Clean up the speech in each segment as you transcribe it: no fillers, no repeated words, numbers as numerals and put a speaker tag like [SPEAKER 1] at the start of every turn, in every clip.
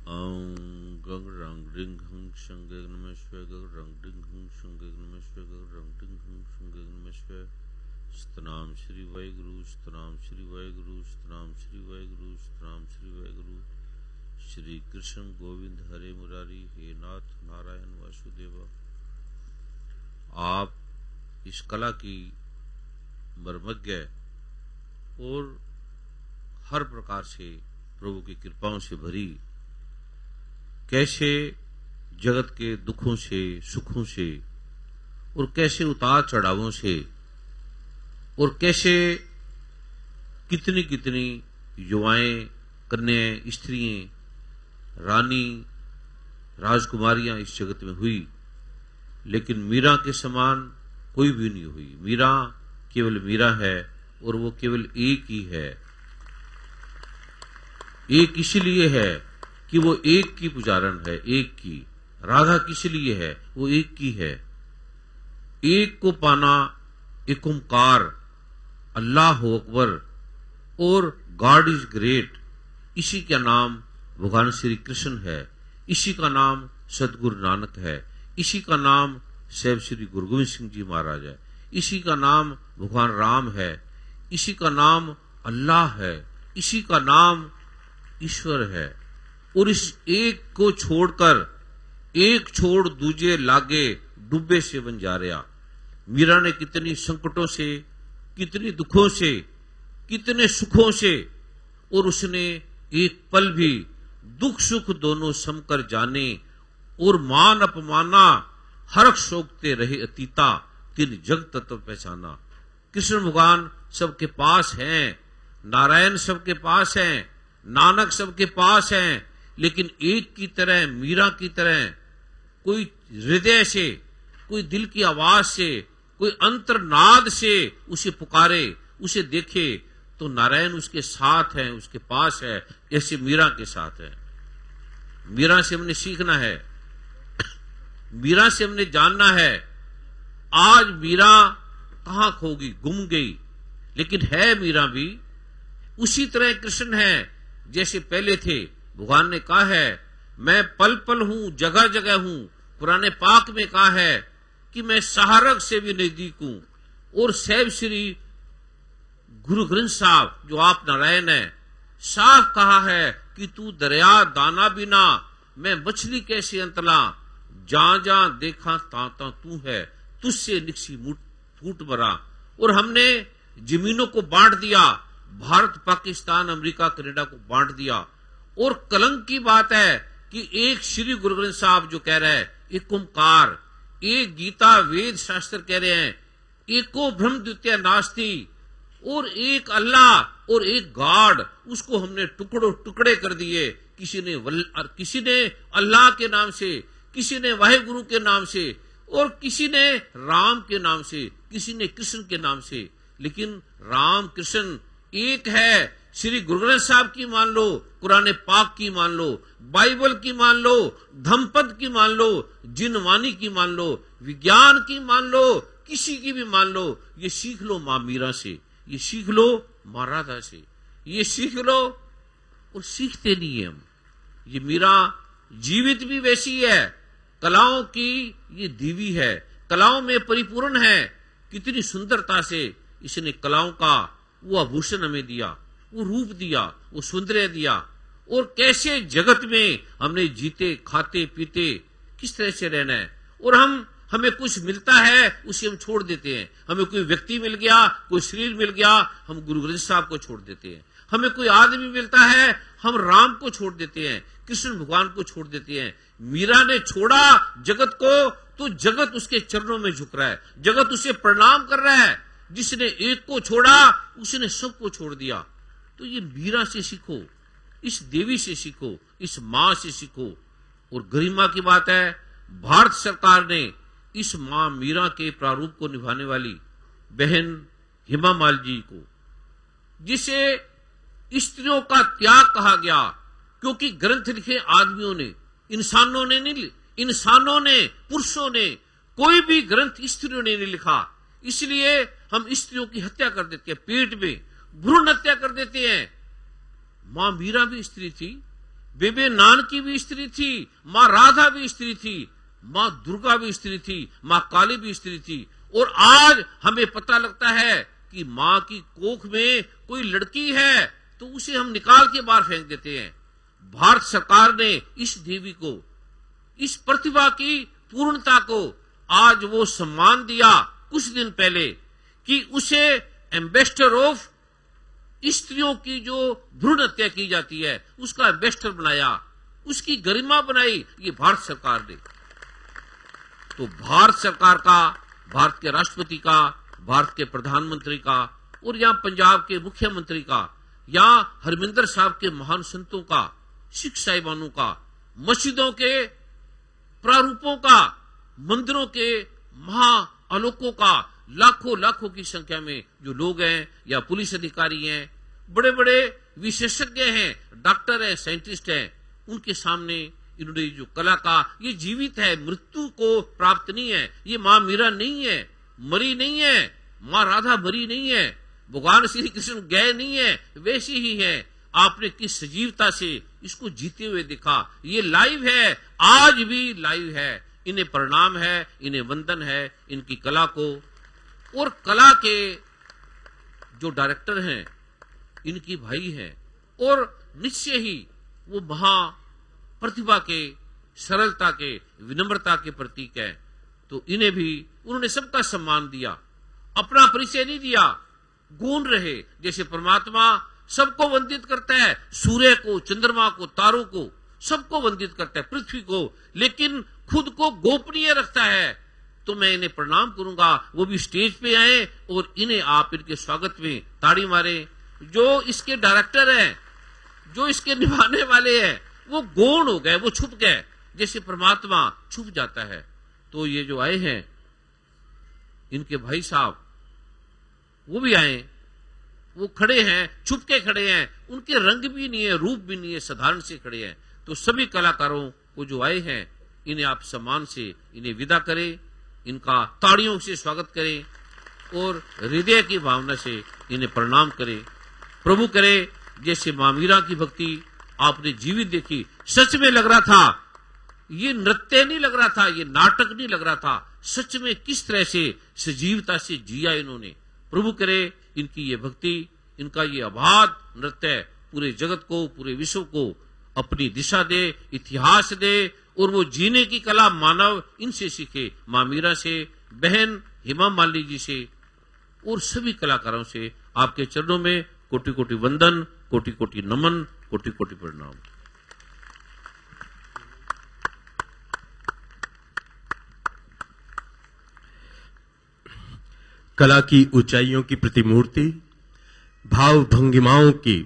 [SPEAKER 1] Aum Gang Rang Ding Hung Shung Gag Namashwe Gag Rang Ding Hung Shung Gag Namashwe Gag Rang Ding Hung Shung Gag Namashwe Stanam Shri Vaheguru Stanam Shri Vaheguru Stanam Shri Vaheguru Stanam Shri Vaheguru Shri Krishna Govind Hare Murari He Nath Narayan Vasudeva। आप इस कला की मर्मज्ञ और हर प्रकार से प्रभु की कृपाओं से भरी कैसे जगत के दुखों से सुखों से और कैसे उतार चढ़ावों से और कैसे कितनी कितनी युवाएं कन्याएं स्त्रियां रानी राजकुमारियां इस जगत में हुई, लेकिन मीरा के समान कोई भी नहीं हुई। मीरा केवल मीरा है और वो केवल एक ही है। एक इसलिए है कि वो एक की पुजारन है, एक की। राधा किस लिए है? वो एक की है। एक को पाना, एक ओंकार, अल्लाह अकबर और गॉड इज ग्रेट, इसी का नाम भगवान श्री कृष्ण है, इसी का नाम सतगुरु नानक है, इसी का नाम साहिब श्री गुरु गोविंद सिंह जी महाराज है, इसी का नाम भगवान राम है, इसी का नाम अल्लाह है, इसी का नाम ईश्वर है। और इस एक को छोड़कर एक छोड़ दूजे लागे डूबे से बन जा रहा। मीरा ने कितनी संकटों से, कितनी दुखों से, कितने सुखों से, और उसने एक पल भी दुख सुख दोनों समकर जाने और मान अपमाना हर्ष शोकते रहे अतीता तिन जग तत्व पहचाना। कृष्ण भगवान सबके पास हैं, नारायण सबके पास हैं, नानक सबके पास हैं, लेकिन एक की तरह, मीरा की तरह कोई हृदय से, कोई दिल की आवाज से, कोई अंतर्नाद से उसे पुकारे, उसे देखे तो नारायण उसके साथ है, उसके पास है, ऐसे मीरा के साथ है। मीरा से हमने सीखना है, मीरा से हमने जानना है। आज मीरा कहां खोगी, गुम गई, लेकिन है मीरा भी उसी तरह कृष्ण है जैसे पहले थे। भगवान ने कहा है मैं पल पल हूं, जगह जगह हूं। पुराने पाक में कहा है कि मैं सहारक से भी नजदीक हूं। और साहिब श्री गुरु ग्रंथ साहब जो आप नारायण है, साफ कहा है कि तू दरिया दाना बिना मैं मछली कैसे अंतला, जहां जहां देखा ता ता तू है, तुझसे निकसी फूट भरा। और हमने जमीनों को बांट दिया, भारत पाकिस्तान अमेरिका कनाडा को बांट दिया। और कलंक की बात है कि एक श्री गुरु ग्रंथ साहब जो कह रहा है एक ओंकार, एक गीता वेद शास्त्र कह रहे हैं एको ब्रह्म द्वितीय नास्ति, और एक अल्लाह और एक गॉड, उसको हमने टुकड़ों टुकड़े कर दिए। किसी ने अल्लाह के नाम से, किसी ने वाहेगुरु के नाम से, और किसी ने राम के नाम से, किसी ने कृष्ण के नाम से। लेकिन राम कृष्ण एक है। श्री गुरु ग्रंथ साहब की मान लो, कुरान पाक की मान लो, बाइबल की मान लो, धम्मपद की मान लो, जिनवानी की मान लो, विज्ञान की मान लो, किसी की भी मान लो। ये सीख लो मां मीरा से, ये सीख लो मां राधा से, ये सीख लो। और सीखते नहीं है हम। ये मीरा जीवित भी वैसी है, कलाओं की ये देवी है, कलाओं में परिपूर्ण है। कितनी सुंदरता से इसने कलाओं का वो आभूषण हमें दिया, वो रूप दिया, वो सौंदर्य दिया। और कैसे जगत में हमने जीते खाते पीते किस तरह से रहना है। और हमें कुछ मिलता है उसे हम छोड़ देते हैं। हमें कोई व्यक्ति मिल गया, कोई शरीर मिल गया, हम गुरु ग्रंथ साहब को छोड़ देते हैं। हमें कोई आदमी मिलता है, हम राम को छोड़ देते हैं, कृष्ण भगवान को छोड़ देते हैं। मीरा ने छोड़ा जगत को तो जगत उसके चरणों में झुक रहा है, जगत उसे प्रणाम कर रहा है। जिसने एक को छोड़ा उसने सबको छोड़ दिया। तो ये मीरा से सीखो, इस देवी से सीखो, इस मां से सीखो। और गरिमा की बात है, भारत सरकार ने इस मां मीरा के प्रारूप को निभाने वाली बहन हेमा मालिनी को, जिसे स्त्रियों का त्याग कहा गया, क्योंकि ग्रंथ लिखे आदमियों ने, इंसानों ने नहीं, इंसानों ने, पुरुषों ने, कोई भी ग्रंथ स्त्रियों ने नहीं लिखा। इसलिए हम स्त्रियों की हत्या कर देते हैं, पेट में भ्रूण हत्या कर देते हैं। मां मीरा भी स्त्री थी, बेबे नानकी भी स्त्री थी, माँ राधा भी स्त्री थी, माँ दुर्गा भी स्त्री थी, माँ काली भी स्त्री थी। और आज हमें पता लगता है कि माँ की कोख में कोई लड़की है तो उसे हम निकाल के बाहर फेंक देते हैं। भारत सरकार ने इस देवी को, इस प्रतिभा की पूर्णता को आज वो सम्मान दिया कुछ दिन पहले कि उसे एम्बेसडर ऑफ स्त्रियों की जो भ्रूण हत्या की जाती है उसका एम्बेसडर बनाया, उसकी गरिमा बनाई ये भारत सरकार ने। तो भारत सरकार का, भारत के राष्ट्रपति का, भारत के प्रधानमंत्री का और यहाँ पंजाब के मुख्यमंत्री का, यहाँ हरमिंदर साहब के महान संतों का, सिख साहिबानों का, मस्जिदों के प्रारूपों का, मंदिरों के महाआलोकों का, लाखों लाखों की संख्या में जो लोग हैं या पुलिस अधिकारी हैं, बड़े बड़े विशेषज्ञ हैं, डॉक्टर हैं, साइंटिस्ट हैं, उनके सामने इन्होंने जो कला का, ये जीवित है, मृत्यु को प्राप्त नहीं है। ये माँ मीरा नहीं है, मरी नहीं है, माँ राधा मरी नहीं है, भगवान श्री कृष्ण गए नहीं है, वैसी ही है। आपने किस सजीवता से इसको जीते हुए देखा। ये लाइव है, आज भी लाइव है। इन्हें प्रणाम है, इन्हें वंदन है इनकी कला को। और कला के जो डायरेक्टर हैं इनकी भाई हैं और निश्चय ही वो महा प्रतिभा के, सरलता के, विनम्रता के प्रतीक है। तो इन्हें भी उन्होंने सबका सम्मान दिया, अपना परिचय नहीं दिया, गौण रहे। जैसे परमात्मा सबको वंदित करता है, सूर्य को, चंद्रमा को, तारों को, सबको वंदित करता है, पृथ्वी को, लेकिन खुद को गोपनीय रखता है। तो मैं इन्हें प्रणाम करूंगा, वो भी स्टेज पे आए और इन्हें आप इनके स्वागत में ताड़ी मारे। जो इसके डायरेक्टर हैं, जो इसके निभाने वाले हैं, वो गौण हो गए, वो छुप गए, जैसे परमात्मा छुप जाता है। तो ये जो आए हैं इनके भाई साहब, वो भी आए, वो खड़े हैं, छुप के खड़े हैं, उनके रंग भी नहीं है, रूप भी नहीं है, साधारण से खड़े हैं। तो सभी कलाकारों को जो आए हैं इन्हें आप सम्मान से इन्हें विदा करें, इनका ताड़ियों से स्वागत करें और हृदय की भावना से इन्हें प्रणाम करें। प्रभु करे जैसे मां मीरा की भक्ति आपने जीवित देखी, सच में लग रहा था ये नृत्य नहीं लग रहा था, ये नाटक नहीं लग रहा था, सच में किस तरह से सजीवता से जिया इन्होंने। प्रभु करे इनकी ये भक्ति, इनका ये अबाध नृत्य पूरे जगत को, पूरे विश्व को अपनी दिशा दे, इतिहास दे और वो जीने की कला मानव इनसे सीखे, मां मीरा से, बहन हेमा मालिनी जी से और सभी कलाकारों से। आपके चरणों में कोटि कोटि वंदन, कोटि कोटि नमन, कोटि कोटि प्रणाम।
[SPEAKER 2] कला की ऊंचाइयों की प्रतिमूर्ति, भाव भंगिमाओं की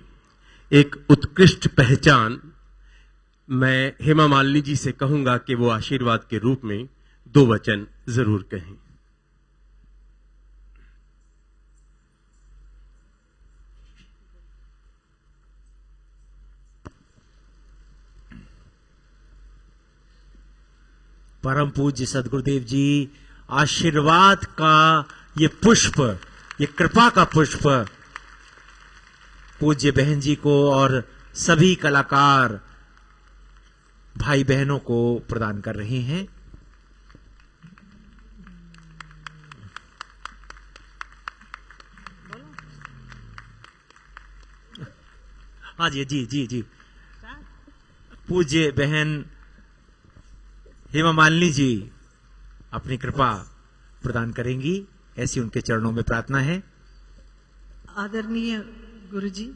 [SPEAKER 2] एक उत्कृष्ट पहचान। मैं हेमा मालिनी जी से कहूंगा कि वो आशीर्वाद के रूप में 2 वचन जरूर कहें।
[SPEAKER 3] परम पूज्य सदगुरुदेव जी, आशीर्वाद का ये पुष्प, ये कृपा का पुष्प पूज्य बहन जी को और सभी कलाकार भाई बहनों को प्रदान कर रहे हैं। हाँ जी जी जी जी, पूज्य बहन हेमा मालिनी जी अपनी कृपा प्रदान करेंगी, ऐसी उनके चरणों में प्रार्थना है।
[SPEAKER 4] आदरणीय गुरुजी,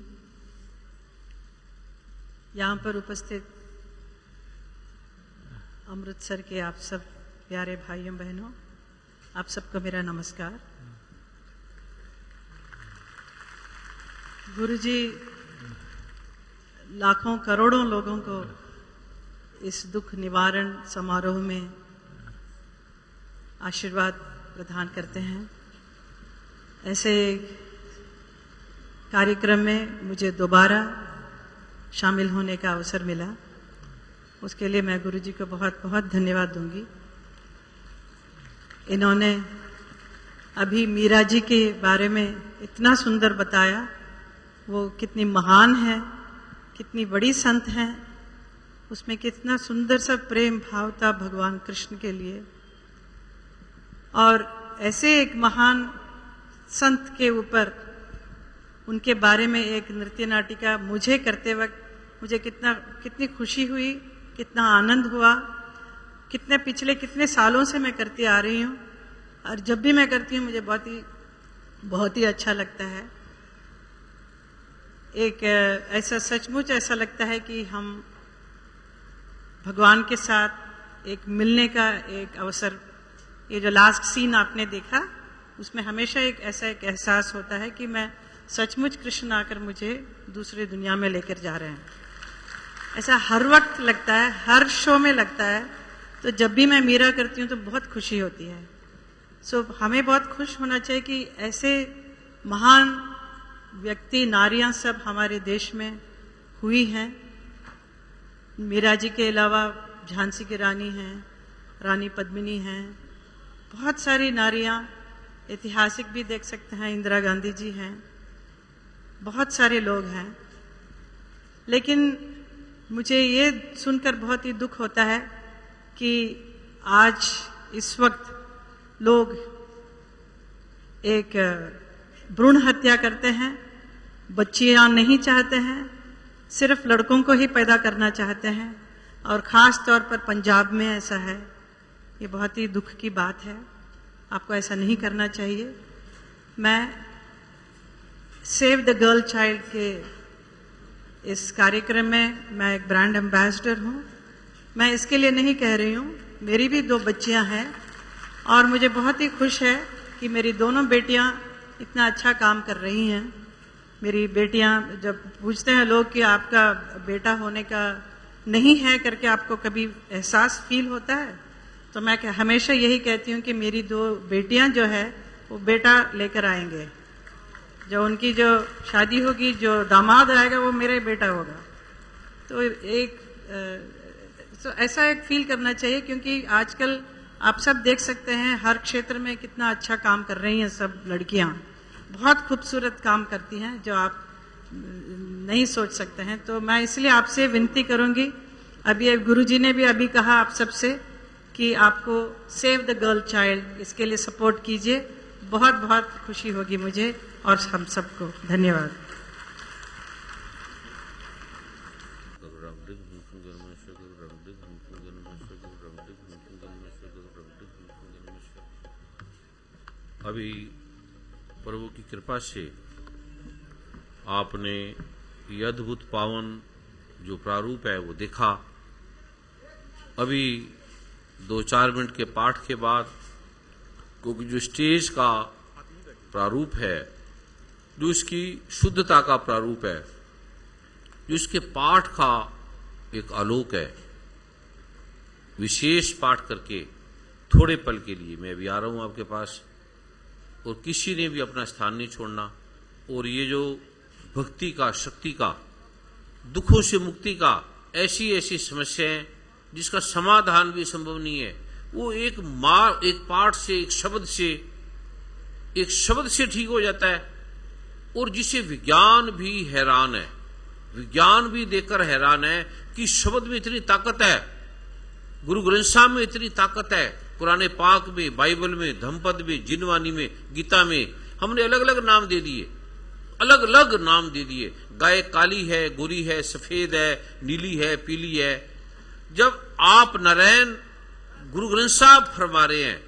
[SPEAKER 4] यहाँ पर उपस्थित अमृतसर के आप सब प्यारे भाइयों बहनों, आप सबको मेरा नमस्कार। गुरुजी लाखों करोड़ों लोगों को इस दुख निवारण समारोह में आशीर्वाद प्रदान करते हैं। ऐसे कार्यक्रम में मुझे दोबारा शामिल होने का अवसर मिला, उसके लिए मैं गुरुजी को बहुत बहुत धन्यवाद दूंगी। इन्होंने अभी मीरा जी के बारे में इतना सुंदर बताया, वो कितनी महान है, कितनी बड़ी संत हैं उसमें कितना सुंदर सा प्रेम भाव था भगवान कृष्ण के लिए। और ऐसे एक महान संत के ऊपर उनके बारे में एक नृत्य नाटिका मुझे करते वक्त मुझे कितनी खुशी हुई, कितना आनंद हुआ। कितने सालों से मैं करती आ रही हूँ और जब भी मैं करती हूँ मुझे बहुत ही अच्छा लगता है। एक ऐसा सचमुच ऐसा लगता है कि हम भगवान के साथ एक मिलने का एक अवसर, ये जो लास्ट सीन आपने देखा उसमें हमेशा एक एहसास होता है कि मैं सचमुच कृष्ण आकर मुझे दूसरी दुनिया में लेकर जा रहे हैं। ऐसा हर वक्त लगता है, हर शो में लगता है। तो जब भी मैं मीरा करती हूँ तो बहुत खुशी होती है। हमें बहुत खुश होना चाहिए कि ऐसे महान व्यक्ति, नारियां सब हमारे देश में हुई हैं। मीरा जी के अलावा झांसी की रानी हैं, रानी पद्मिनी हैं, बहुत सारी नारियां, ऐतिहासिक भी देख सकते हैं, इंदिरा गांधी जी हैं, बहुत सारे लोग हैं। लेकिन मुझे ये सुनकर बहुत ही दुख होता है कि आज इस वक्त लोग एक भ्रूण हत्या करते हैं, बच्चियां नहीं चाहते हैं, सिर्फ लड़कों को ही पैदा करना चाहते हैं और खास तौर पर पंजाब में ऐसा है। ये बहुत ही दुख की बात है, आपको ऐसा नहीं करना चाहिए। मैं सेव द गर्ल चाइल्ड के इस कार्यक्रम में मैं एक ब्रांड एम्बेसडर हूँ। मैं इसके लिए नहीं कह रही हूँ, मेरी भी 2 बच्चियाँ हैं और मुझे बहुत ही खुश है कि मेरी दोनों बेटियाँ इतना अच्छा काम कर रही हैं। मेरी बेटियाँ, जब पूछते हैं लोग कि आपका बेटा होने का नहीं है करके आपको कभी एहसास फील होता है, तो मैं हमेशा यही कहती हूँ कि मेरी 2 बेटियाँ जो है वो बेटा लेकर आएंगे। जो उनकी जो शादी होगी, जो दामाद आएगा वो मेरा बेटा होगा। तो ऐसा एक फील करना चाहिए, क्योंकि आजकल आप सब देख सकते हैं हर क्षेत्र में कितना अच्छा काम कर रही हैं सब लड़कियां। बहुत खूबसूरत काम करती हैं जो आप नहीं सोच सकते हैं। तो मैं इसलिए आपसे विनती करूंगी, अभी गुरुजी ने भी अभी कहा आप सबसे कि आपको सेव द गर्ल चाइल्ड, इसके लिए सपोर्ट कीजिए। बहुत बहुत खुशी होगी मुझे और हम सबको। धन्यवाद।
[SPEAKER 1] अभी प्रभु की कृपा से आपने ये अद्भुत पावन जो प्रारूप है वो देखा। अभी 2-4 मिनट के पाठ के बाद, क्योंकि जो स्टेज का प्रारूप है, जो इसकी शुद्धता का प्रारूप है, जो इसके पाठ का एक आलोक है, विशेष पाठ करके थोड़े पल के लिए मैं भी आ रहा हूं आपके पास, और किसी ने भी अपना स्थान नहीं छोड़ना। और ये जो भक्ति का, शक्ति का, दुखों से मुक्ति का, ऐसी ऐसी समस्याएं जिसका समाधान भी संभव नहीं है, वो एक पाठ से, एक शब्द से ठीक हो जाता है। और जिसे विज्ञान भी हैरान है, विज्ञान भी देखकर हैरान है कि शब्द में इतनी ताकत है, गुरु ग्रंथ साहब में इतनी ताकत है, कुरान पाक में, बाइबल में, धम्मपद में, जिनवानी में, गीता में हमने अलग अलग नाम दे दिए, अलग अलग नाम दे दिए। गाय काली है, गोरी है, सफेद है, नीली है, पीली है। जब आप नारायण गुरु ग्रंथ साहब फरमा रहे हैं,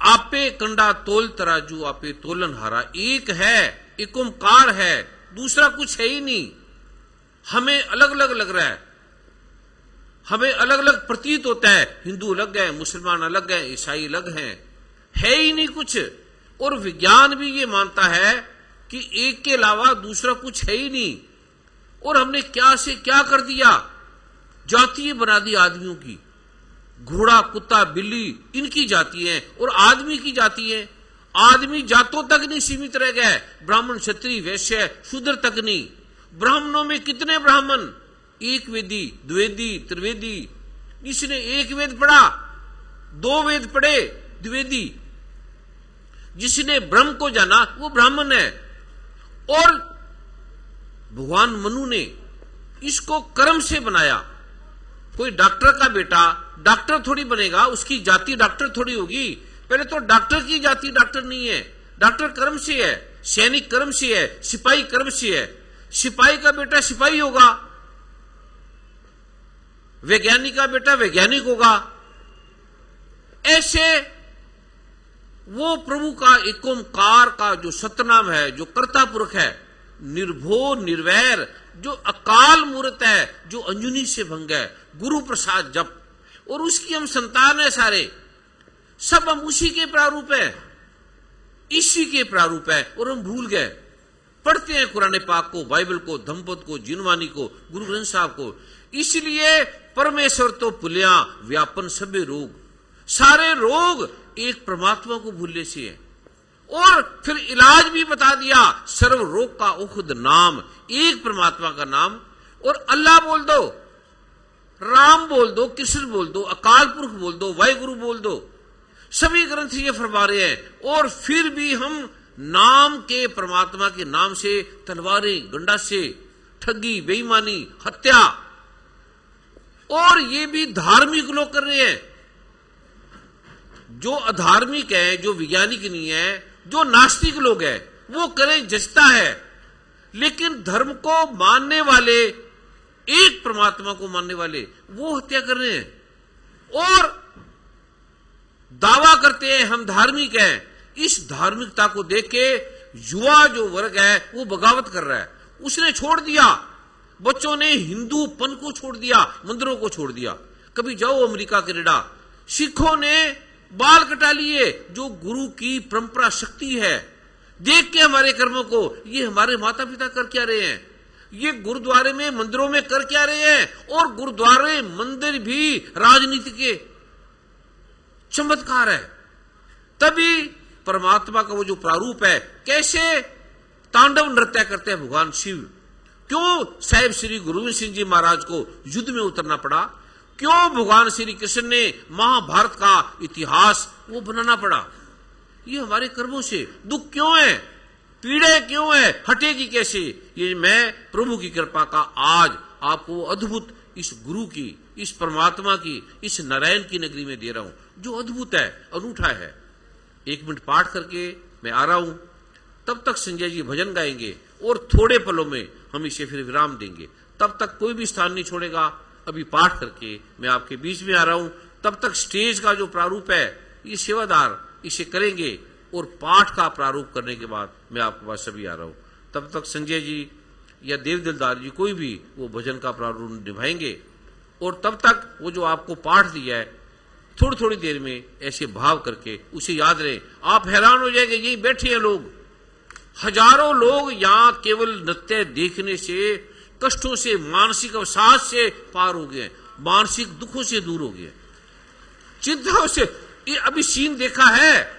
[SPEAKER 1] आपे कंडा तोल तराजू आपे तोलन हारा, एक है, एक ओंकार है, दूसरा कुछ है ही नहीं। हमें अलग अलग लग रहा है, हमें अलग अलग प्रतीत होता है, हिंदू अलग है, मुसलमान अलग है, ईसाई अलग हैं, है ही नहीं कुछ। और विज्ञान भी ये मानता है कि एक के अलावा दूसरा कुछ है ही नहीं। और हमने क्या से क्या कर दिया, जातियां बना दी आदमियों की, घोड़ा, कुत्ता, बिल्ली इनकी जाति है और आदमी की जाति है। आदमी जातों तक नहीं सीमित रह गया है, ब्राह्मण, क्षत्रिय, वैश्य, शूद्र तक नहीं। ब्राह्मणों में कितने ब्राह्मण, एक वेदी, द्विवेदी, त्रिवेदी। जिसने एक वेद पढ़ा, 2 वेद पढ़े, द्विवेदी। जिसने ब्रह्म को जाना वो ब्राह्मण है। और भगवान मनु ने इसको कर्म से बनाया। कोई डॉक्टर का बेटा डॉक्टर थोड़ी बनेगा, उसकी जाति डॉक्टर थोड़ी होगी। पहले तो डॉक्टर की जाति डॉक्टर नहीं है, डॉक्टर कर्म से है, सैनिक कर्म से है, सिपाही कर्म से है। सिपाही का बेटा सिपाही होगा, वैज्ञानिक का बेटा वैज्ञानिक होगा। ऐसे वो प्रभु का एक ओंकार का जो सतनाम है, जो कर्ता पुरख है, निर्भो निर्वैर, जो अकाल मूर्त है, जो अंजुनी से भंग है, गुरु प्रसाद जप, और उसकी हम संतान है सारे, सब हम उसी के प्रारूप है, इसी के प्रारूप है। और हम भूल गए, पढ़ते हैं कुरान पाक को, बाइबल को, धम्मपद को, जिनवानी को, गुरु ग्रंथ साहब को। इसलिए परमेश्वर तो पुलिया व्यापन सभे रोग, सारे रोग एक परमात्मा को भूलने से है। और फिर इलाज भी बता दिया, सर्व रोग का औषध नाम, एक परमात्मा का नाम। और अल्लाह बोल दो, राम बोल दो, कृष्ण बोल दो, अकाल पुरख बोल दो, वाहिगुरु बोल दो, सभी ग्रंथ ये फरमा रहे हैं। और फिर भी हम नाम के परमात्मा के नाम से तलवारें, गंडासे, ठगी, बेईमानी, हत्या, और ये भी धार्मिक लोग कर रहे हैं। जो अधार्मिक है, जो वैज्ञानिक नहीं है, जो नास्तिक लोग हैं, वो करें जचता है। लेकिन धर्म को मानने वाले, एक परमात्मा को मानने वाले, वो हत्या कर रहे हैं और दावा करते हैं हम धार्मिक हैं। इस धार्मिकता को देख के युवा जो वर्ग है वो बगावत कर रहा है। उसने छोड़ दिया, बच्चों ने हिंदूपन को छोड़ दिया, मंदिरों को छोड़ दिया। कभी जाओ अमेरिका, कनाडा, सिखों ने बाल कटा लिए, जो गुरु की परंपरा शक्ति है। देख के हमारे कर्मों को, ये हमारे माता पिता कर क्या रहे हैं, ये गुरुद्वारे में, मंदिरों में कर क्या रहे हैं। और गुरुद्वारे मंदिर भी राजनीति के चमत्कार है। तभी परमात्मा का वो जो प्रारूप है, कैसे तांडव नृत्य करते हैं भगवान शिव। क्यों साहिब श्री गुरु गोविंद सिंह जी महाराज को युद्ध में उतरना पड़ा, क्यों भगवान श्री कृष्ण ने महाभारत का इतिहास वो बनाना पड़ा। ये हमारे कर्मों से। दुख क्यों है, पीड़े क्यों है, हटेगी कैसे। ये मैं प्रभु की कृपा का आज आपको अद्भुत इस गुरु की, इस परमात्मा की, इस नारायण की नगरी में दे रहा हूं, जो अद्भुत है, अनूठा है। 1 मिनट पाठ करके मैं आ रहा हूं, तब तक संजय जी भजन गाएंगे और थोड़े पलों में हम इसे फिर विराम देंगे। तब तक कोई भी स्थान नहीं छोड़ेगा। अभी पाठ करके मैं आपके बीच में आ रहा हूं। तब तक स्टेज का जो प्रारूप है, ये सेवादार इसे करेंगे, और पाठ का प्रारूप करने के बाद मैं आपके पास सभी आ रहा हूं। तब तक संजय जी या देव दिलदार जी कोई भी वो भजन का प्रारूप निभाएंगे। और तब तक वो जो आपको पाठ दिया है, थोड़ी थोड़ी देर में ऐसे भाव करके उसे याद रहे। आप हैरान हो जाएंगे, यही बैठे हैं लोग, हजारों लोग यहां केवल नृत्य देखने से, कष्टों से, मानसिक अवसाद से पार हो गए, मानसिक दुखों से दूर हो गए, चिंताओं से। ये अभी सीन देखा है,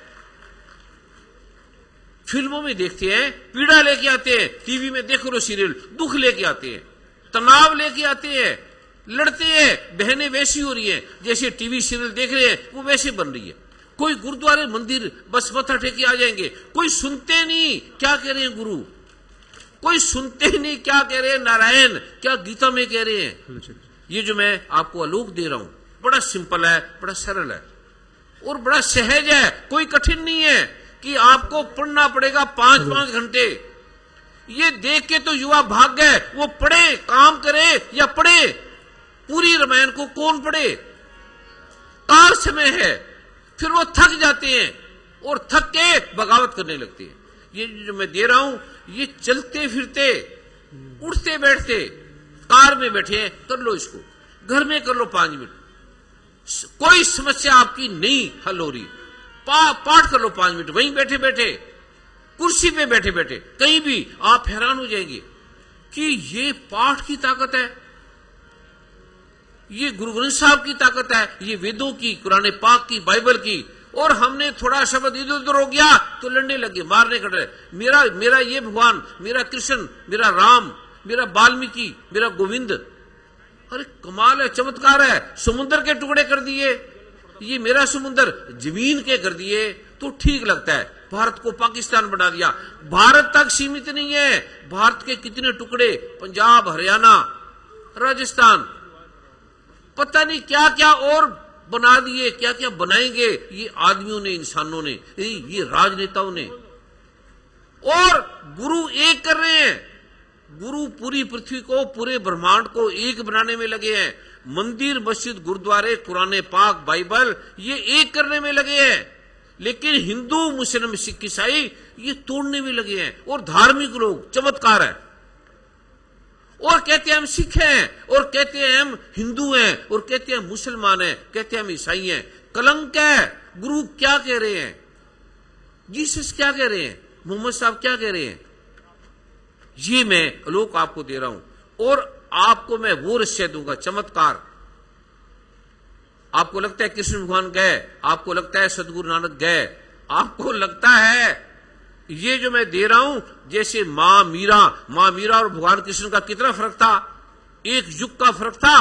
[SPEAKER 1] फिल्मों में देखते हैं, पीड़ा लेके आते हैं, टीवी में देख लो सीरियल, दुख लेके आते हैं, तनाव लेके आते हैं, लड़ते हैं। बहनें वैसी हो रही हैं, जैसे टीवी सीरियल देख रहे हैं वो वैसे बन रही है। कोई गुरुद्वारे मंदिर बस मत्था टेके आ जाएंगे, कोई सुनते नहीं क्या कह रहे हैं गुरु, कोई सुनते नहीं क्या कह रहे हैं नारायण, क्या गीता में कह रहे हैं। ये जो मैं आपको आलोक दे रहा हूं, बड़ा सिंपल है, बड़ा सरल है और बड़ा सहज है। कोई कठिन नहीं है कि आपको पढ़ना पड़ेगा 5-5 घंटे। ये देख के तो युवा भाग गए, वो पढ़े, काम करे या पढ़े। पूरी रामायण को कौन पढ़े, काल समय है। फिर वो थक जाते हैं और थक के बगावत करने लगते हैं। ये जो मैं दे रहा हूं, ये चलते फिरते, उठते बैठते, कार में बैठे कर लो, इसको घर में कर लो 5 मिनट, कोई समस्या आपकी नहीं हल हो रही। पाठ कर लो 5 मिनट, वहीं बैठे बैठे, कुर्सी पे बैठे बैठे, कहीं भी। आप हैरान हो जाएंगे कि ये पाठ की ताकत है, ये गुरु ग्रंथ साहब की ताकत है, ये वेदों की, कुरान पाक की, बाइबल की। और हमने थोड़ा शब्द इधर उधर हो गया तो लड़ने लगे, मारने कट रहे। मेरा ये भगवान, मेरा कृष्ण, मेरा राम, मेरा वाल्मीकि, मेरा गोविंद। अरे कमाल है, चमत्कार है। समुद्र के टुकड़े कर दिए, ये मेरा समुद्र जमीन के कर दिए तो ठीक लगता है। भारत को पाकिस्तान बना दिया। भारत तक सीमित नहीं है, भारत के कितने टुकड़े, पंजाब, हरियाणा, राजस्थान, पता नहीं क्या क्या और बना दिए, क्या क्या बनाएंगे ये आदमियों ने, इंसानों ने, ये राजनेताओं ने। और गुरु एक कर रहे हैं, गुरु पूरी पृथ्वी को, पूरे ब्रह्मांड को एक बनाने में लगे हैं। मंदिर, मस्जिद, गुरुद्वारे, कुरान पाक, बाइबल, ये एक करने में लगे हैं। लेकिन हिंदू, मुस्लिम, सिख, ईसाई ये तोड़ने में लगे हैं। और धार्मिक लोग चमत्कार है, और कहते हैं हम सिख हैं, और कहते हैं हम हिंदू हैं, और कहते हैं मुसलमान हैं, कहते हैं हम ईसाई हैं। कलंक है। गुरु क्या कह रहे हैं, जीसस क्या कह रहे हैं, मोहम्मद साहब क्या कह रहे हैं, ये मैं आलोक आपको दे रहा हूं। और आपको मैं वो रहस्य दूंगा, चमत्कार। आपको लगता है कृष्ण भगवान गए, आपको लगता है सदगुरु नानक गए, आपको लगता है ये जो मैं दे रहा हूं, जैसे मां मीरा और भगवान कृष्ण का कितना फर्क था, एक युग का फर्क था।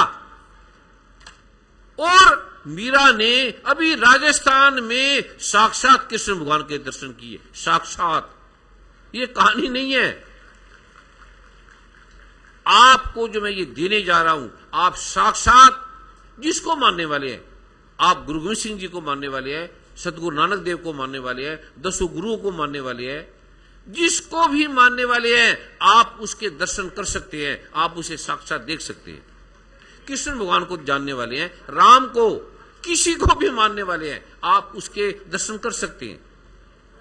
[SPEAKER 1] और मीरा ने अभी राजस्थान में साक्षात कृष्ण भगवान के दर्शन किए, साक्षात। ये कहानी नहीं है। आपको जो मैं ये देने जा रहा हूं, आप साक्षात जिसको मानने वाले हैं, आप गुरु गोविंद सिंह जी को मानने वाले हैं, सतगुरु नानक देव को मानने वाले हैं, 10 गुरुओं को मानने वाले हैं, जिसको भी मानने वाले हैं, आप उसके दर्शन कर सकते हैं, आप उसे साक्षात देख सकते हैं। कृष्ण भगवान को जानने वाले हैं, राम को, किसी को भी मानने वाले हैं, आप उसके दर्शन कर सकते हैं।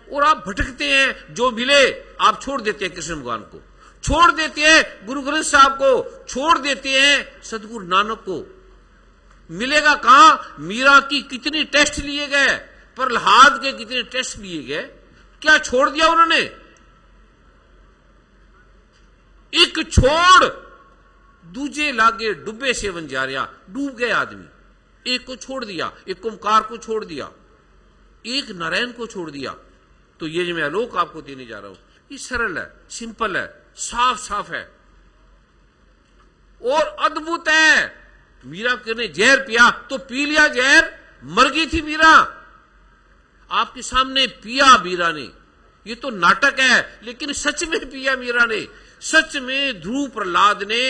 [SPEAKER 1] और आप भटकते हैं, जो मिले आप छोड़ देते हैं, कृष्ण भगवान को छोड़ देते हैं, गुरु ग्रंथ साहब को छोड़ देते हैं, सतगुरु नानक को। मिलेगा कहां? मीरा की कितनी टेस्ट लिए गए, प्रहलाद के कितने टेस्ट लिए गए, क्या छोड़ दिया उन्होंने? एक छोड़ दूजे लागे डुबे से बन जा रहा, डूब गए आदमी। एक को छोड़ दिया, एक ओंकार को छोड़ दिया, एक नारायण को छोड़ दिया। तो ये जो मैं आलोक आपको देने जा रहा हूं, ये सरल है, सिंपल है, साफ साफ है और अद्भुत है। मीरा ने जहर पिया तो पी लिया जहर, मर गई थी मीरा, आपके सामने पिया मीरा ने। ये तो नाटक है, लेकिन सच में पिया मीरा ने। सच में ध्रुव प्रहलाद ने,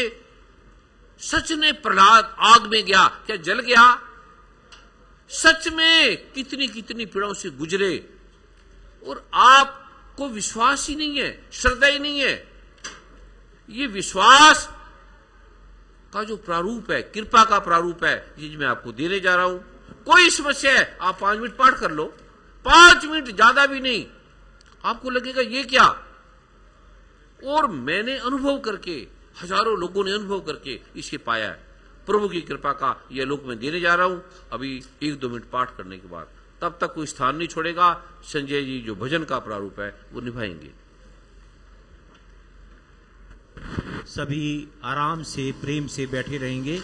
[SPEAKER 1] सच में प्रहलाद आग में गया, क्या जल गया? सच में कितनी कितनी पीड़ाओं से गुजरे, और आपको विश्वास ही नहीं है, श्रद्धा ही नहीं है। ये विश्वास का जो प्रारूप है, कृपा का प्रारूप है, ये मैं आपको देने जा रहा हूं। कोई समस्या है, आप 5 मिनट पाठ कर लो, 5 मिनट, ज्यादा भी नहीं। आपको लगेगा ये क्या, और मैंने अनुभव करके, हजारों लोगों ने अनुभव करके इसे पाया है। प्रभु की कृपा का यह लोक मैं देने जा रहा हूं। अभी 1-2 मिनट पाठ करने के बाद, तब तक कोई स्थान नहीं छोड़ेगा। संजय जी जो भजन का प्रारूप है वो निभाएंगे।
[SPEAKER 3] सभी आराम से, प्रेम से बैठे रहेंगे।